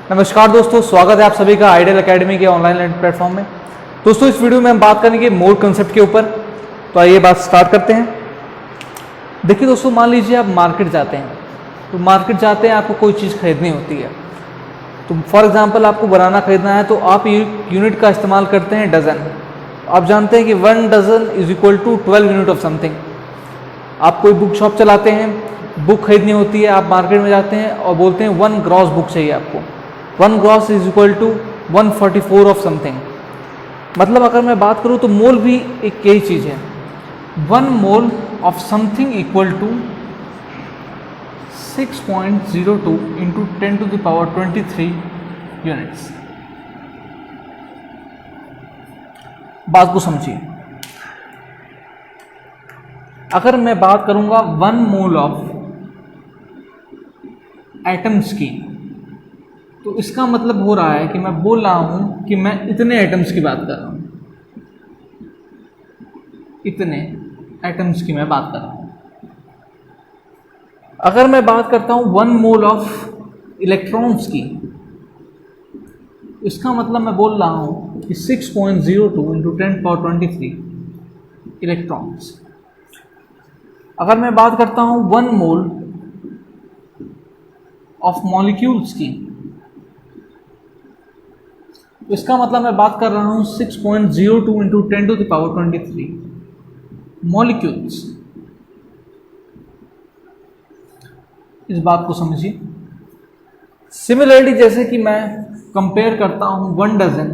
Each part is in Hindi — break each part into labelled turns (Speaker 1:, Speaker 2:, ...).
Speaker 1: नमस्कार दोस्तों, स्वागत है आप सभी का आइडियल एकेडमी के ऑनलाइन लर्निंग प्लेटफॉर्म में। दोस्तों इस वीडियो में हम बात करेंगे मोड कंसेप्ट के ऊपर। तो आइए बात स्टार्ट करते हैं। देखिए दोस्तों, मान लीजिए आप मार्केट जाते हैं, तो मार्केट जाते हैं आपको कोई चीज़ खरीदनी होती है। तो फॉर एग्जांपल आपको बनाना खरीदना है तो आप यूनिट का इस्तेमाल करते हैं डज़न। आप जानते हैं कि 1 dozen is equal to 12 unit of something. आप कोई बुक शॉप चलाते हैं, बुक खरीदनी होती है, आप मार्केट में जाते हैं और बोलते हैं 1 ग्रॉस बुक चाहिए आपको। 1 gross is equal to 144 of something. मतलब अगर मैं बात करूं तो मोल भी एक यही चीज़ है। 1 mole of something equal to 6.02 into 10 to the power 23 units. बात को समझिए। अगर मैं बात करूंगा 1 मोल ऑफ एटम्स की, तो इसका मतलब हो रहा है कि मैं बोल रहा हूं कि मैं इतने एटम्स की बात कर रहा हूं, इतने एटम्स की मैं बात कर रहा हूं। अगर मैं बात करता हूं 1 मोल ऑफ इलेक्ट्रॉन्स की, इसका मतलब मैं बोल रहा हूं कि 6.02 इंटू 10 पावर 23 इलेक्ट्रॉन्स। अगर मैं बात करता हूं 1 मोल ऑफ मॉलिक्यूल्स की, तो इसका मतलब मैं बात कर रहा हूं 6.02 into 10 to the power 23 molecules. इस बात को समझिए। सिमिलरली जैसे कि मैं कंपेयर करता हूं 1 dozen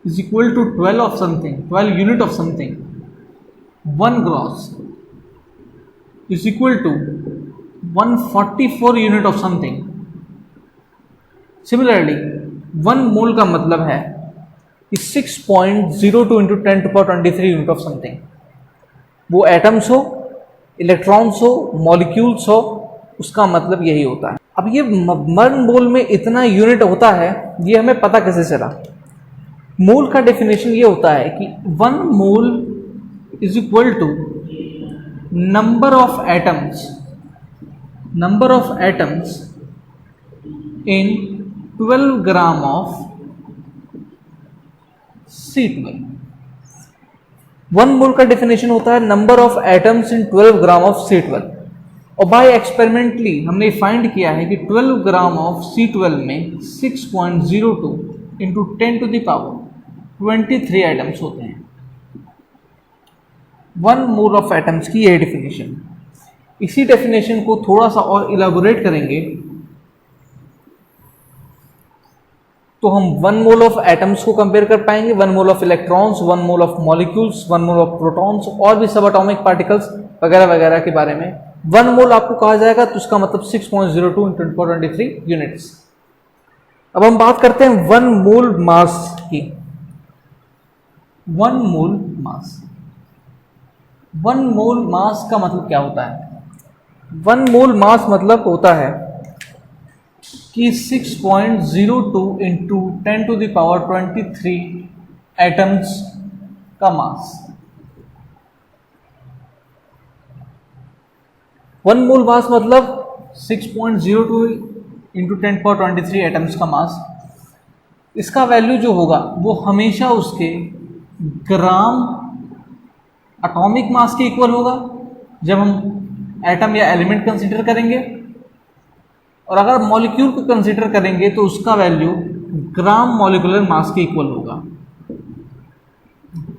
Speaker 1: is equal to 12 of something, 12 unit of something. 1 gross is equal to 144 unit of something. Similarly 1 mole का मतलब है कि 6.02 into 10 to power 23 unit of something. वो एटम्स हो, इलेक्ट्रॉन्स हो, मॉलिक्यूल्स हो, उसका मतलब यही होता है। अब ये 1 मोल में इतना यूनिट होता है, ये हमें पता कैसे चला? मोल का डेफिनेशन ये होता है कि 1 mole is equal to number of atoms in 12 gram of C12। 1 mole का डेफिनेशन होता है number of atoms in 12 gram of C12। और बाय एक्सपेरिमेंटली हमने फाइंड किया है कि 12 ग्राम ऑफ C12 में 6.02 into 10 to the power 23 atoms होते हैं। 1 मोल ऑफ एटम्स की यह डेफिनेशन। इसी डेफिनेशन को थोड़ा सा और इलाबोरेट करेंगे तो हम 1 मोल ऑफ एटम्स को कंपेयर कर पाएंगे, 1 mole of electrons, 1 mole of molecules, 1 mole of protons और भी सब एटॉमिक पार्टिकल्स वगैरह वगैरह के बारे में। 1 मोल आपको कहा जाएगा तो उसका मतलब 6.02 इंटू 10 पावर 23 यूनिट्स। अब हम बात करते हैं 1 मोल मास की। 1 मोल मास, 1 मोल मास का मतलब क्या होता है? 1 मोल मास मतलब होता है कि 6.02 into 10 to the power 23 atoms का मास। 1 मोल मास मतलब 6.02 इंटू 10 पावर 23 एटम्स का मास। इसका वैल्यू जो होगा वो हमेशा उसके ग्राम एटॉमिक मास के इक्वल होगा जब हम एटम या एलिमेंट कंसीडर करेंगे, और अगर मॉलिक्यूल को कंसीडर करेंगे तो उसका वैल्यू ग्राम मॉलिक्यूलर मास के इक्वल होगा।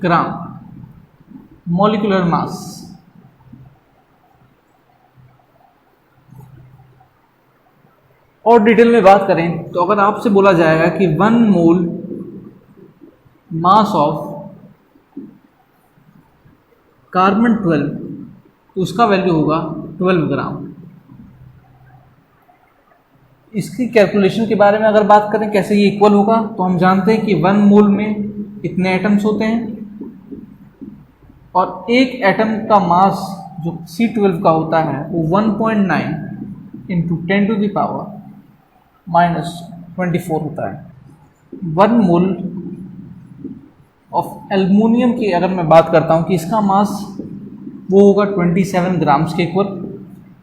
Speaker 1: Gram molecular mass. और डिटेल में बात करें तो अगर आपसे बोला जाएगा कि 1 मोल मास ऑफ कार्बन 12, तो उसका वैल्यू होगा 12 ग्राम। इसकी कैलकुलेशन के बारे में अगर बात करें कैसे ये इक्वल होगा, तो हम जानते हैं कि 1 मोल में इतने एटम्स होते हैं और एक एटम का मास जो C12 का होता है वो 1.9 इंटू 10 टू द पावर -24 होता है। 1 मोल ऑफ एल्युमिनियम की अगर मैं बात करता हूँ कि इसका मास वो होगा 27 ग्राम्स के इक्वल,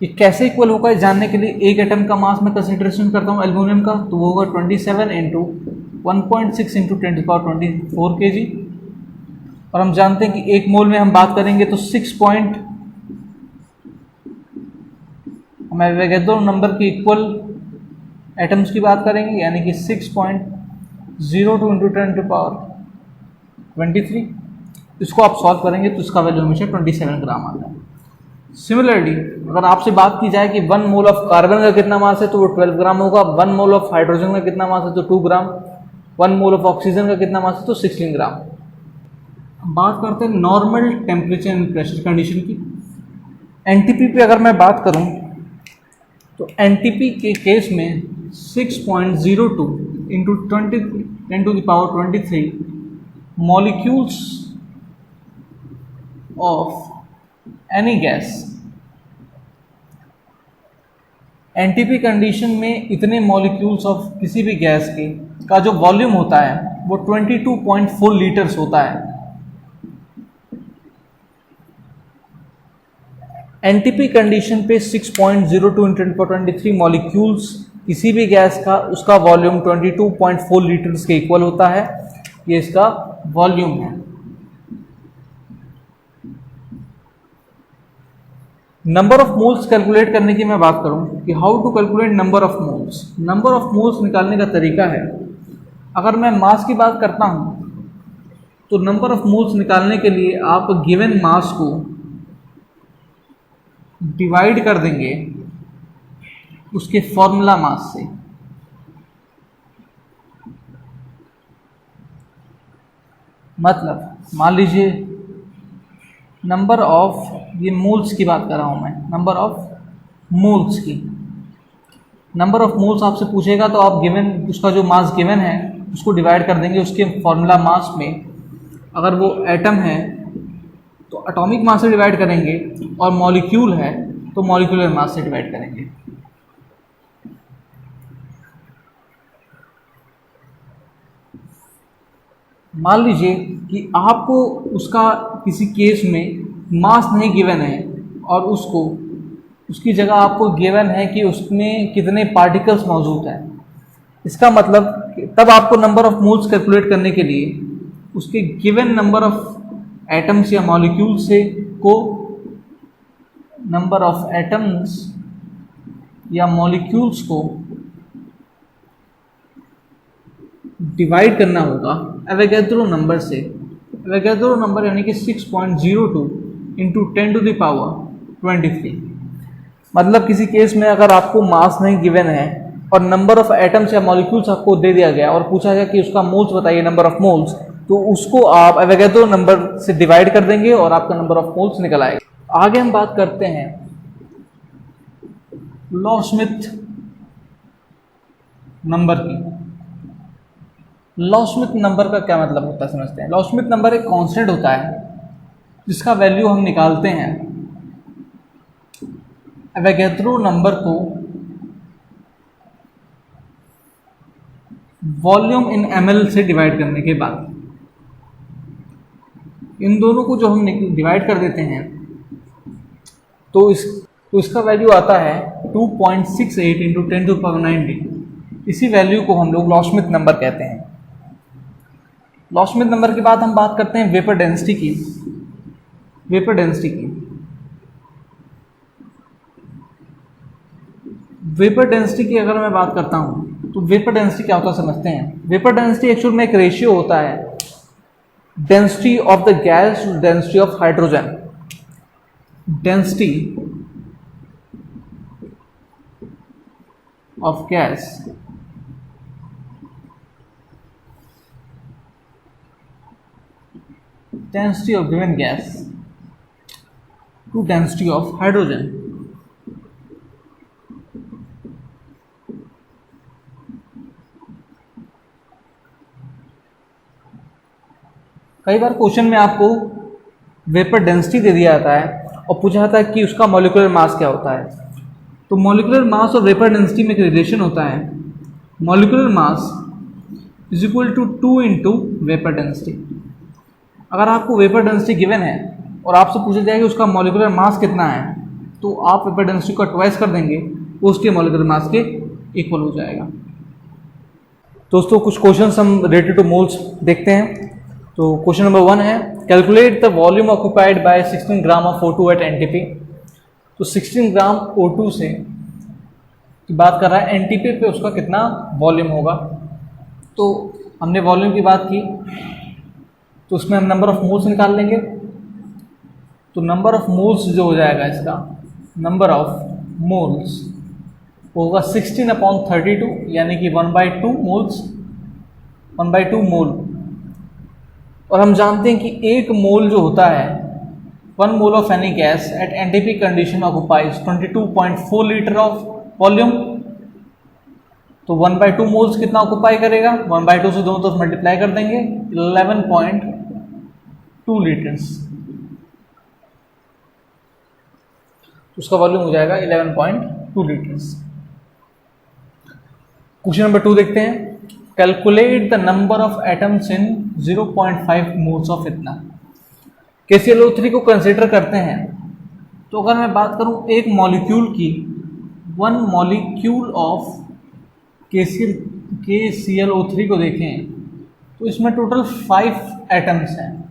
Speaker 1: कि कैसे इक्वल होगा इस जानने के लिए एक एटम का मास में कंसिडरेशन करता हूँ एल्यूमिनियम का, तो वो होगा 27 इंटू 1.6 इंटू 10⁻24 kg। और हम जानते हैं कि एक मोल में हम बात करेंगे तो 6 पॉइंट, हम एवोगैड्रो नंबर के इक्वल एटम्स की बात करेंगे, यानी कि 6.02 इंटू 10⁻23। इसको आप सॉल्व करेंगे तो इसका वैल्यू हमेशा 27 ग्राम आता है। सिमिलरली अगर आपसे बात की जाए कि 1 मोल ऑफ कार्बन का कितना मास है तो वो 12 ग्राम होगा, 1 मोल ऑफ हाइड्रोजन का कितना मास है तो 2 ग्राम, 1 मोल ऑफ ऑक्सीजन का कितना मास है तो 16 ग्राम। बात करते हैं normal temperature and pressure condition की। एनटीपी पे अगर मैं बात करूं तो एनटीपी के केस में 6.02 into 10⁻23 molecules of any gas. NTP condition में इतने मॉलिक्यूल्स ऑफ किसी भी गैस के का जो वॉल्यूम होता है वो 22.4 लीटर्स होता है। एनटीपी कंडीशन पे 6.02 इंटू 10⁻23 मॉलिक्यूल्स किसी भी गैस का, उसका वॉल्यूम 22.4 लीटर्स के इक्वल होता है। ये इसका वॉल्यूम है। नंबर ऑफ मोल्स कैलकुलेट करने की मैं बात करूं कि how to calculate number of moles. Number of moles निकालने का तरीका है, अगर मैं मास की बात करता हूं तो नंबर ऑफ मोल्स निकालने के लिए आप गिवन मास को डिवाइड कर देंगे उसके फॉर्मूला मास से। मतलब मान लीजिए नंबर ऑफ, ये मोल्स की बात कर रहा हूं मैं, नंबर ऑफ मोल्स की, नंबर ऑफ मोल्स आपसे पूछेगा तो आप गिवन उसका जो मास गिवन है उसको डिवाइड कर देंगे उसके फॉर्मूला मास में। अगर वो एटम है तो एटॉमिक मास से डिवाइड करेंगे, और मॉलिक्यूल है तो मॉलिक्यूलर मास से डिवाइड करेंगे। मान लीजिए कि आपको उसका किसी केस में मास नहीं गिवन है और उसको उसकी जगह आपको गिवन है कि उसमें कितने पार्टिकल्स मौजूद हैं। इसका मतलब तब आपको नंबर ऑफ मोल्स कैलकुलेट करने के लिए उसके गिवन नंबर ऑफ एटम्स या मॉलिक्यूल से को नंबर ऑफ एटम्स या मॉलिक्यूल्स को डिवाइड करना होगा एवोगैड्रो नंबर से। एवोगैड्रो नंबर यानी कि 6.02 इंटू 10⁻23। मतलब किसी केस में अगर आपको मास नहीं गिवन है और नंबर ऑफ एटम्स या मॉलिक्यूल्स आपको दे दिया गया और पूछा गया कि उसका मोल्स बताइए, नंबर ऑफ मोल्स, तो उसको आप एवोगैड्रो नंबर से डिवाइड कर देंगे और आपका नंबर ऑफ मोल्स निकल आएगा। आगे हम बात करते हैं लॉ-स्मिथ नंबर की। लॉ-स्मिथ नंबर का क्या मतलब होता है समझते हैं। लॉ-स्मिथ नंबर एक कांस्टेंट होता है जिसका वैल्यू हम निकालते हैं एवोगैड्रो नंबर को वॉल्यूम इन ml से डिवाइड करने के बाद। इन दोनों को जो हम डिवाइड कर देते हैं तो इसका वैल्यू आता है 2.68 इंटू 10⁻90। इसी वैल्यू को हम लोग लॉ-स्मिथ नंबर कहते हैं। लॉ-स्मिथ नंबर के बाद हम बात करते हैं वेपर डेंसिटी की। वेपर डेंसिटी की वेपर डेंसिटी की अगर मैं बात करता हूं तो वेपर डेंसिटी क्या होता है समझते हैं। वेपर डेंसिटी एक्चुअल में एक रेशियो होता है density of the gas to density of hydrogen. Density of gas density of given gas to density of hydrogen। कई बार क्वेश्चन में आपको वेपर डेंसिटी दे दिया जाता है और पूछा जाता है कि उसका मॉलिक्यूलर मास क्या होता है। तो मॉलिक्यूलर मास और वेपर डेंसिटी में एक रिलेशन होता है, molecular mass is equal to 2 into vapour density. अगर आपको वेपर डेंसिटी गिवन है और आपसे पूछा जाए कि उसका मॉलिक्यूलर मास कितना है तो आप वेपर डेंसिटी को ट्वाइस कर देंगे, वो उसके मॉलिक्यूलर मास के इक्वल हो जाएगा। दोस्तों कुछ क्वेश्चंस हम रिलेटेड टू मोल्स देखते हैं। तो क्वेश्चन नंबर 1 है, calculate the volume occupied by 16 gram of O2 at NTP. तो 16 ग्राम O2 से की बात कर रहा है, एनटीपी पे उसका कितना वॉल्यूम होगा। तो हमने वॉल्यूम की बात की, तो उसमें हम नंबर ऑफ मोल्स निकाल लेंगे। तो नंबर ऑफ मोल्स जो हो जाएगा इसका, नंबर ऑफ मोल्स होगा 16/32, यानी कि 1/2 मोल्स, 1/2 मोल। और हम जानते हैं कि एक मोल जो होता है, 1 mole of any gas at NTP condition occupies 22.4 litre of volume. तो 1/2 मोल्स कितना ऑक्युपाई करेगा, 1/2 से दोनों तरफ मल्टीप्लाई कर देंगे, 11.2 लीटर्स। उसका वॉल्यूम हो जाएगा 11.2 लीटर्स। क्वेश्चन नंबर 2 देखते हैं, calculate the number of atoms in 0.5 moles of इतना। KClO3 को कंसिडर करते हैं, तो अगर मैं बात करूं एक मॉलिक्यूल की, 1 मॉलिक्यूल ऑफ KClO3 को देखें, तो इसमें टोटल 5 एटम्स हैं।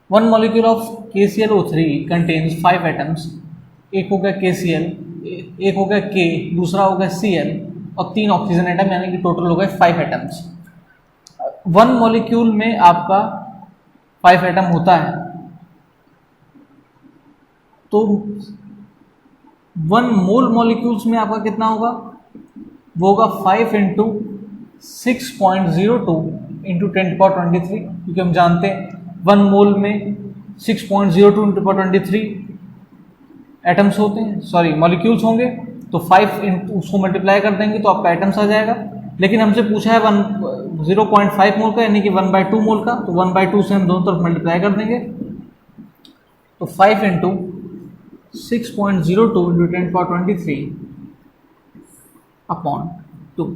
Speaker 1: 1 molecule of KClO3 contains 5 atoms. एक हो गया KCl, एक हो गया K, दूसरा हो गया Cl और 3 ऑक्सीजन एटम, यानी कि टोटल हो गए 5 एटम्स। 1 मॉलिक्यूल में आपका 5 एटम होता है, तो 1 मोल मॉलिक्यूल्स में आपका कितना होगा, वो होगा 5 × 6.02 × 10⁻23, क्योंकि हम जानते हैं 1 मोल में 6.02 × 10⁻23 एटम्स होते हैं, सॉरी मॉलिक्यूल्स होंगे। तो 5 उसको मल्टीप्लाई कर देंगे तो आपका एटम्स आ जाएगा। लेकिन हमसे पूछा है 0.5 मोल का, यानी कि 1/2 मोल का, तो 1/2 से हम दोनों तरफ मल्टीप्लाई कर देंगे। तो 5 × 6.02 × 10⁻23/2।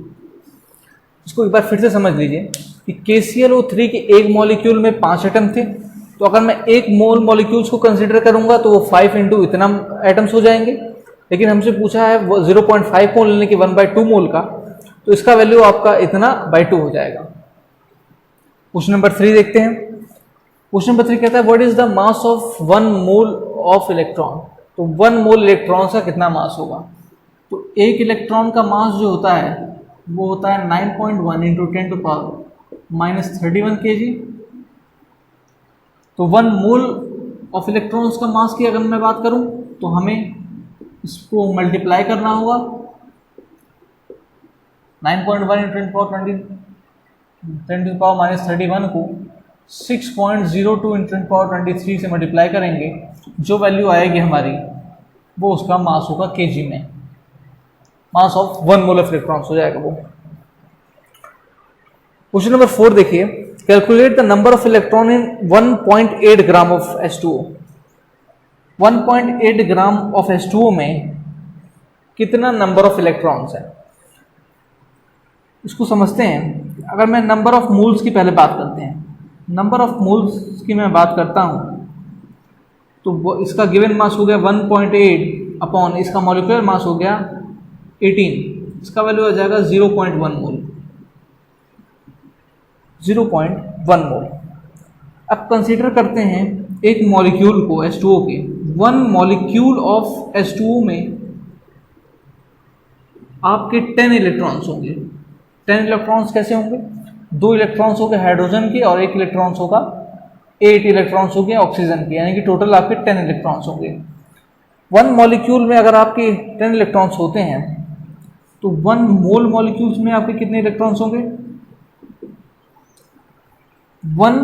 Speaker 1: इसको एक बार फिर से समझ लीजिए कि KClO3 के एक मॉलिक्यूल में 5 एटम थे, तो अगर मैं एक मोल मॉलिक्यूल्स को कंसिडर करूंगा तो वो 5 × इतना एटम्स हो जाएंगे। लेकिन हमसे पूछा है 0.5 मोल यानी कि 1/2 मोल का, तो इसका वैल्यू आपका इतना /2 हो जाएगा। क्वेश्चन नंबर 3 देखते हैं। क्वेश्चन नंबर 3 कहता है, what is the mass of 1 mole of electron. तो 1 मोल इलेक्ट्रॉन का कितना मास होगा। तो एक इलेक्ट्रॉन का मास जो होता है वो होता है 9.1 × 10⁻³ kg। तो 1 मोल ऑफ इलेक्ट्रॉन्स का मास की अगर मैं बात करूं, तो हमें इसको मल्टीप्लाई करना होगा 9.1 × 10⁻31 को 6.02 × 10⁻23 से मल्टीप्लाई करेंगे, जो वैल्यू आएगी हमारी वो उसका मास होगा kg में, mass of 1 mole of electrons हो जाएगा वो। क्वेश्चन नंबर 4 देखिए, calculate the number of electron in 1.8 gram of H2O। 1.8 gram of H2O में कितना नंबर ऑफ इलेक्ट्रॉन्स है, इसको समझते हैं। अगर मैं नंबर ऑफ मोल्स की पहले बात करते हैं, नंबर ऑफ मोल्स की मैं बात करता हूं, तो वो इसका गिवन मास हो गया 1.8 अपॉन इसका मॉलिक्यूलर मास हो गया 18, इसका वैल्यू आ जाएगा 0.1 मोल, 0.1 मोल। अब कंसीडर करते हैं एक मॉलिक्यूल को H2O के, 1 मॉलिक्यूल ऑफ H2O में आपके 10 इलेक्ट्रॉन्स होंगे। 10 इलेक्ट्रॉन्स कैसे होंगे, 2 इलेक्ट्रॉन्स हो गए हाइड्रोजन के और 1 इलेक्ट्रॉन्स होगा 8 इलेक्ट्रॉन्स हो गए ऑक्सीजन के, यानी कि टोटल आपके 10 इलेक्ट्रॉन्स होंगे। 1 मॉलिक्यूल में अगर आपके 10 इलेक्ट्रॉन्स होते हैं, तो 1 मोल मॉलिक्यूल्स में आपके कितने इलेक्ट्रॉन्स होंगे। 1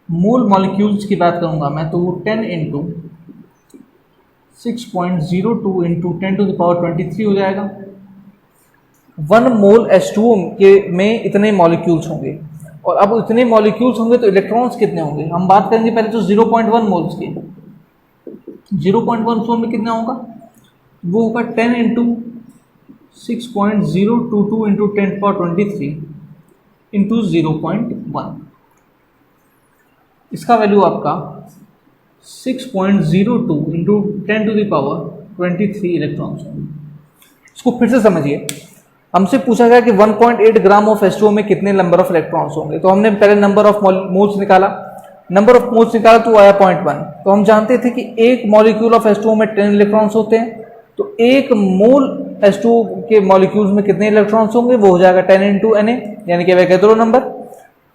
Speaker 1: मोल मॉलिक्यूल्स की बात करूंगा मैं, तो वो 10 × 6.02 × 10⁻23 हो जाएगा। 1 मोल H2O के में इतने मॉलिक्यूल्स होंगे, और अब इतने मॉलिक्यूल्स होंगे तो इलेक्ट्रॉन्स कितने होंगे, हम बात करेंगे पहले तो 0.1 मोल्स की। 0.1 मोल में कितना होगा, वो होगा 10 × 6.022 × 10⁻23 × 0.1, इसका वैल्यू आपका 6.02 इंटू 10⁻23 इलेक्ट्रॉन्स होंगे। इसको फिर से समझिए, हमसे पूछा गया कि 1.8 ग्राम ऑफ H2O में कितने नंबर ऑफ इलेक्ट्रॉन्स होंगे। तो हमने पहले नंबर ऑफ मोल्स निकाला, नंबर ऑफ मोल्स निकाला तो आया 0.1। तो हम जानते थे कि एक मॉलिक्यूल ऑफ H2O में 10 इलेक्ट्रॉन्स होते हैं, तो एक मोल H2O के मॉलिक्यूल्स में कितने इलेक्ट्रॉन्स होंगे, वो हो जाएगा 10 इंटू Na, यानी कि एवोगैड्रो नंबर।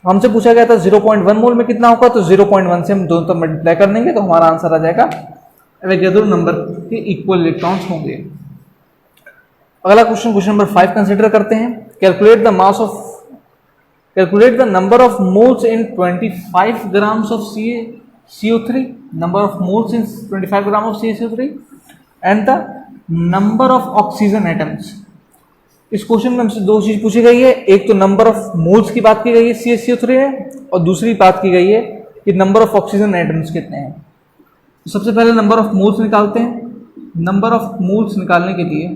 Speaker 1: हमसे पूछा गया था 0.1 मोल में कितना होगा, तो 0.1 से हम दोनों तरफ मल्टीप्लाई कर देंगे तो हमारा आंसर आ जाएगा एवोगैड्रो नंबर के इक्वल इलेक्ट्रॉन्स होंगे। अगला क्वेश्चन नंबर 5 कंसिडर करते हैं। Calculate the number of moles in 25 grams of CO3, number of moles in 25 gram of CO3 and the number of oxygen atoms. इस क्वेश्चन में हमसे दो चीज पूछी गई है, एक तो नंबर ऑफ मोल्स की बात की गई है CH3 में, और दूसरी बात की गई है कि नंबर ऑफ ऑक्सीजन एटम्स कितने हैं। तो सबसे पहले नंबर ऑफ मोल्स निकालते हैं। नंबर ऑफ मोल्स निकालने के लिए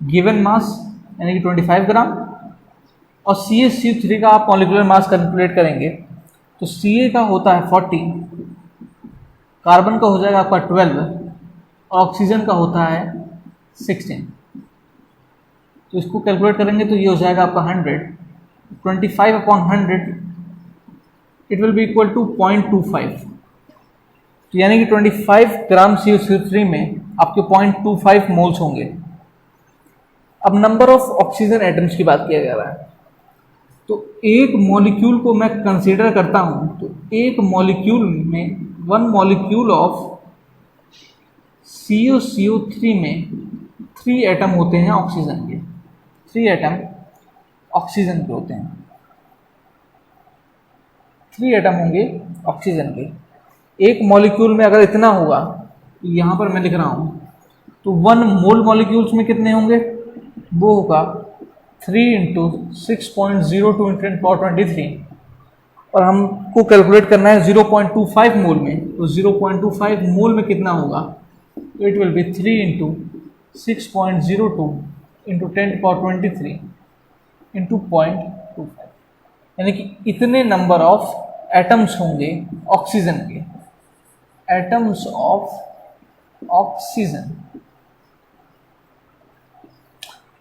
Speaker 1: गिवन मास यानी कि 25 ग्राम और CH3 का आप मॉलिक्यूलर मास कैलकुलेट करेंगे तो Ca का होता है 40, कार्बन का हो जाएगा आपका 12 और ऑक्सीजन का होता है 16। तो इसको कैलकुलेट करेंगे तो ये हो जाएगा आपका 100, 25/100 it will be equal to 0.25। तो यानी कि 25 ग्राम CO3 में आपके 0.25 मोल्स होंगे। अब नंबर ऑफ ऑक्सीजन एटम्स की बात किया जा रहा है, तो एक मॉलिक्यूल को मैं कंसीडर करता हूं, तो एक मॉलिक्यूल में 1 मॉलिक्यूल ऑफ CO3 में 3 एटम होते हैं ऑक्सीजन के, 3 एटम ऑक्सीजन के होते हैं, 3 एटम होंगे ऑक्सीजन के। एक मॉलिक्यूल में अगर इतना होगा, यहां पर मैं लिख रहा हूं, तो 1 मोल मॉलिक्यूल्स में कितने होंगे, वो होगा 3 इंटू 6.02 इंटू 10⁻23 और हमको कैलकुलेट करना है 0.25 मोल में, तो 0.25 मोल में कितना होगा, तो it will B 3 into 6.02 into 10⁻23 into 0.25, यानी कि इतने नंबर ऑफ एटम्स होंगे ऑक्सीजन के, एटम्स ऑफ ऑक्सीजन।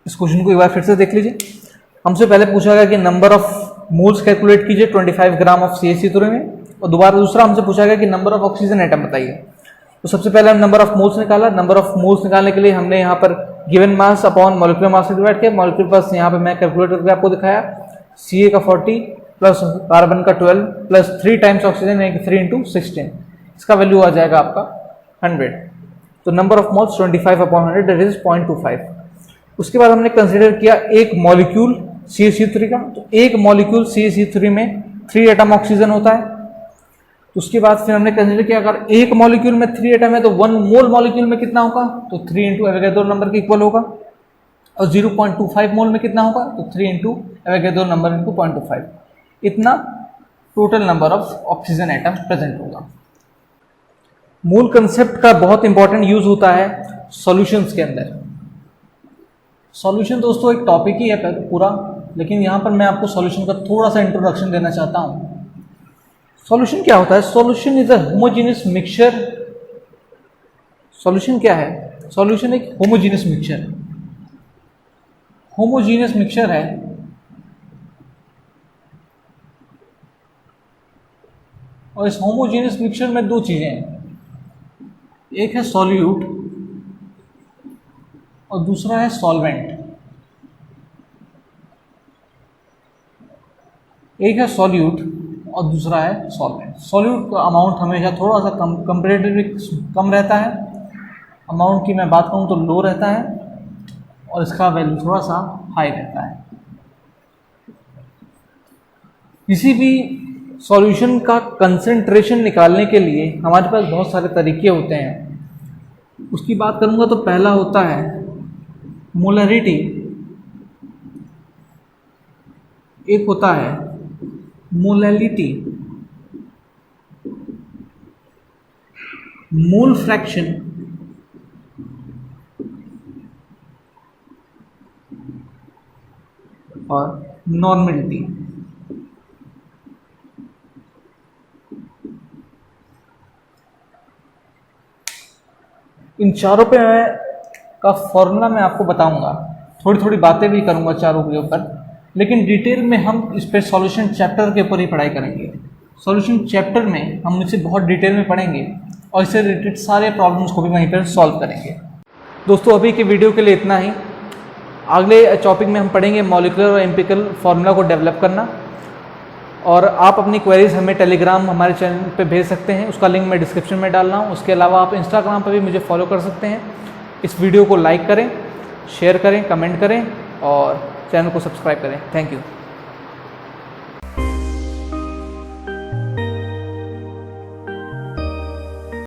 Speaker 1: इस क्वेश्चन को एक बार फिर से देख लीजिए। हमसे पहले पूछा गया कि नंबर ऑफ मोल्स कैलकुलेट कीजिए 25 ग्राम ऑफ CH3 में, और दूसरा हमसे पूछा गया कि नंबर ऑफ ऑक्सीजन एटम बताइए। तो सबसे पहले हम नंबर ऑफ मोल्स निकाला। नंबर ऑफ मोल्स निकालने के लिए हमने यहाँ पर given mass upon molecular mass से डिवाइड किया। मॉलिक्यूलर मास यहाँ पे मैं कैलकुलेट करके आपको दिखाया, Ca का 40 प्लस कार्बन का 12 प्लस 3 टाइम्स ऑक्सीजन यानी कि 3 इंटू 16, इसका वैल्यू आ जाएगा आपका 100। तो number of moles 25/100 that is 0.25। उसके बाद हमने कंसिडर किया एक मॉलिक्यूल CH3 का, तो एक मॉलिक्यूल CH3 में 3 एटम ऑक्सीजन होता है। तो उसके बाद फिर हमने कंसिडर किया अगर एक मॉलिक्यूल में 3 एटम है तो 1 मोल मॉलिक्यूल में कितना होगा, तो 3 इंटू एवोगैड्रो नंबर के इक्वल होगा, और 0.25 मोल में कितना होगा, तो 3 इंटू एवोगैड्रो नंबर इंटू 0.25, इतना total number of oxygen atom present होगा। मोल कंसेप्ट का बहुत इंपॉर्टेंट यूज होता है सॉल्यूशंस के अंदर। सॉल्यूशन दोस्तों एक टॉपिक ही है पूरा, लेकिन यहाँ पर मैं आपको सॉल्यूशन का थोड़ा सा इंट्रोडक्शन देना चाहता हूँ। सॉल्यूशन क्या होता है? Solution is a homogeneous mixture. Solution क्या है? सॉल्यूशन एक होमोजेनियस मिक्सचर, होमोजेनियस मिक्सचर है और इस होमोजेनियस मिक्सचर में दो चीजें हैं, एक है सॉल्यूट और दूसरा है सॉल्वेंट। एक है सॉल्यूट और दूसरा है सॉल्वेंट। सॉल्यूट का अमाउंट हमेशा थोड़ा सा कंपेरेटिवली कम रहता है, अमाउंट की मैं बात करूं तो लो रहता है, और इसका वैल्यू थोड़ा सा हाई रहता है। किसी भी सॉल्यूशन का कंसंट्रेशन निकालने के लिए हमारे पास बहुत सारे तरीके होते हैं। उसकी बात करूंगा तो पहला होता है मोलरिटी, एक होता है मोलैलिटी, मोल फ्रैक्शन और नॉर्मलिटी। इन चारों पे का फॉर्मूला मैं आपको बताऊंगा, थोड़ी थोड़ी बातें भी करूंगा चारों के ऊपर, लेकिन डिटेल में हम इस पर सॉल्यूशन चैप्टर के ऊपर ही पढ़ाई करेंगे। सॉल्यूशन चैप्टर में हम इसे बहुत डिटेल में पढ़ेंगे और इससे रिलेटेड सारे प्रॉब्लम्स को भी वहीं पर सॉल्व करेंगे। दोस्तों अभी के वीडियो के लिए इतना ही। अगले टॉपिक में हम पढ़ेंगे मॉलिक्यूलर और एम्पिरिकल फार्मूला को डेवलप करना। और आप अपनी क्वेरीज हमें टेलीग्राम हमारे चैनल पे भेज सकते हैं, उसका लिंक मैं डिस्क्रिप्शन में डाल रहा हूँ। उसके अलावा आप इंस्टाग्राम पर भी मुझे फॉलो कर सकते हैं। इस वीडियो को लाइक करें, शेयर करें, कमेंट करें और चैनल को सब्सक्राइब करें। Thank you.